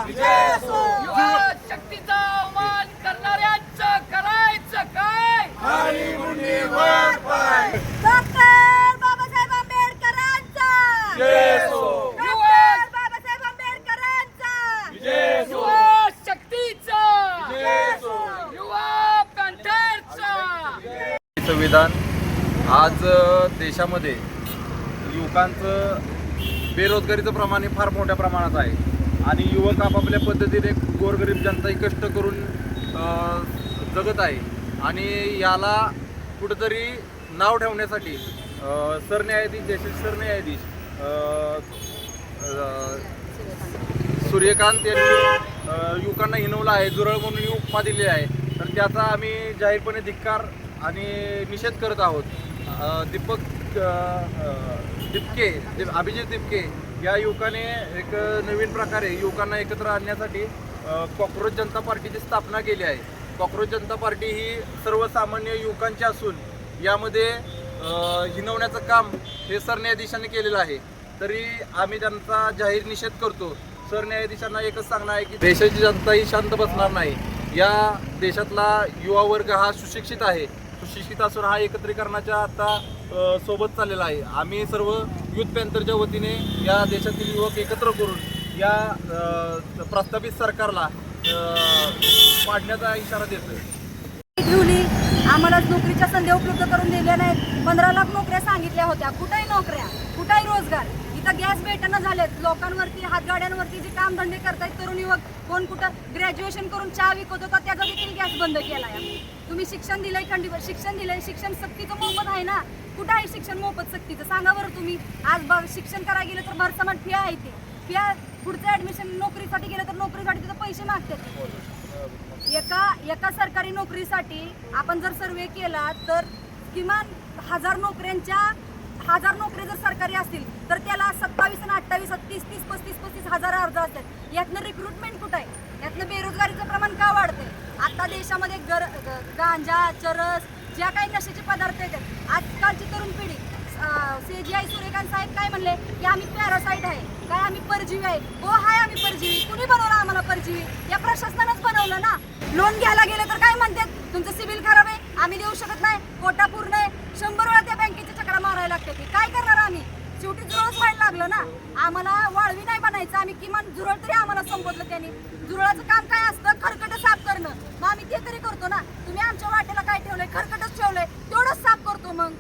युवा शक्तीचा अवमान करणाऱ्यांचं करायचं काय? डॉक्टर बाबासाहेब आंबेडकरांचा डॉक्टर बाबासाहेब आंबेडकरांचा युवा शक्तीचा युवा पॅन्थरचा संविधान आज देशामध्ये युवकांचं बेरोजगारीचं प्रमाण हे फार मोठ्या प्रमाणात आहे आणि युवक आपापल्या पद्धतीने गोरगरीब जनताही कष्ट करून जगत आहे आणि याला कुठंतरी नाव ठेवण्यासाठी सरन्यायाधीश जस्टिस सरन्यायाधीश सूर्यकांत यांनी युवकांना हिनवलं आहे, जुरळ म्हणून उपमा दिली आहे. तर त्याचा आम्ही जाहीरपणे धिक्कार आणि निषेध करत आहोत. अभिजित दिपके या युवकाने एक नवीन प्रकारे युवकांना एकत्र आणण्यासाठी कॉक्रोच जनता पार्टीची स्थापना केली आहे. कॉक्रोच जनता पार्टी ही सर्वसामान्य युवकांची असून यामध्ये हिनवण्याचं काम हे सरन्यायाधीशांनी केलेलं आहे. तरी आम्ही त्यांचा जाहीर निषेध करतो. सरन्यायाधीशांना एकच सांगणं आहे की देशाची जनता ही शांत बसणार नाही. या देशातला युवा वर्ग हा सुशिक्षित आहे. सुशिक्षित असून हा एकत्रीकरणाच्या आता सोबत चाललेला आहे. आम्ही सर्व युथ पॅन्थरच्या वतीने या देशातील युवक एकत्र करून या प्रस्तावित सरकारला पाडण्याचा इशारा देतोय. ठेवली आम्हाला नोकरीच्या संधी उपलब्ध करून दिल्या नाहीत. 15 लाख नोकऱ्या सांगितल्या होत्या. कुठेही नोकऱ्या, कुठेही रोजगार. इथं गॅस भेटणं झालेत. लोकांवरती हातगाड्यांवरती जे कामधंदे करतायत तरुण युवक, कोण कुठं ग्रॅज्युएशन करून चहा विकत होता त्याचा देखील गॅस बंद केलाय. तुम्ही शिक्षण दिलंय, खंडीवर शिक्षण दिलंय. शिक्षण सक्तीचं मोफत आहे ना? कुठं आहे शिक्षण मोफत सक्तीचं? सांगा बरं तुम्ही. आज शिक्षण करायला गेलं तर भरसमाट फी आहे. ते फी पुढचं ऍडमिशन नोकरीसाठी गेलं तर नोकरीसाठी तिथं पैसे मागतात. एका सरकारी नोकरीसाठी आपण जर सर्वे केला तर किमान 1000 नोकऱ्या जर सरकारी असतील तर त्याला 27 आणि 28 30 हजार अर्ज असतात. यातनं रिक्रुटमेंट कुठं आहे? यातनं बेरोजगारीचं प्रमाण का वाढतंय? आता देशामध्ये गांजा, चरस, ज्या काही नशेचे पदार्थ आहेत, आजकालची तरुण पिढी CGI सूर्यकांत साहेब काय म्हणले की आम्ही पॅरासाईट आहे, काय आम्ही परजीवी आहे. हो हाय, आम्ही परजीवी. कुणी बनवलं आम्हाला परजीवी? या प्रशासनानंच बनवलं ना. लोन घ्यायला गेले तर काय म्हणतात, तुमचं सिबिल खराब आहे, आम्ही देऊ शकत नाही, कोटा पूर्ण आहे. 100 वेळा त्या बँकेच्या चक्रा मारायला लागतात. काय करणार आम्ही? शेवटी जुरळच व्हायला लागलं ना. आम्हाला वाळवी नाही बनायचं. आम्ही किमान जुरळ तरी आम्हाला संपवलं त्यांनी. जुरळाचं काम काय असतं? खरकट साफ करणं. मग आम्ही ते तरी करतो ना. तुम्ही आमच्या वाटेला काय ठेवलंय? खरकटच ठेवलंय. तेवढंच साफ करतो. मग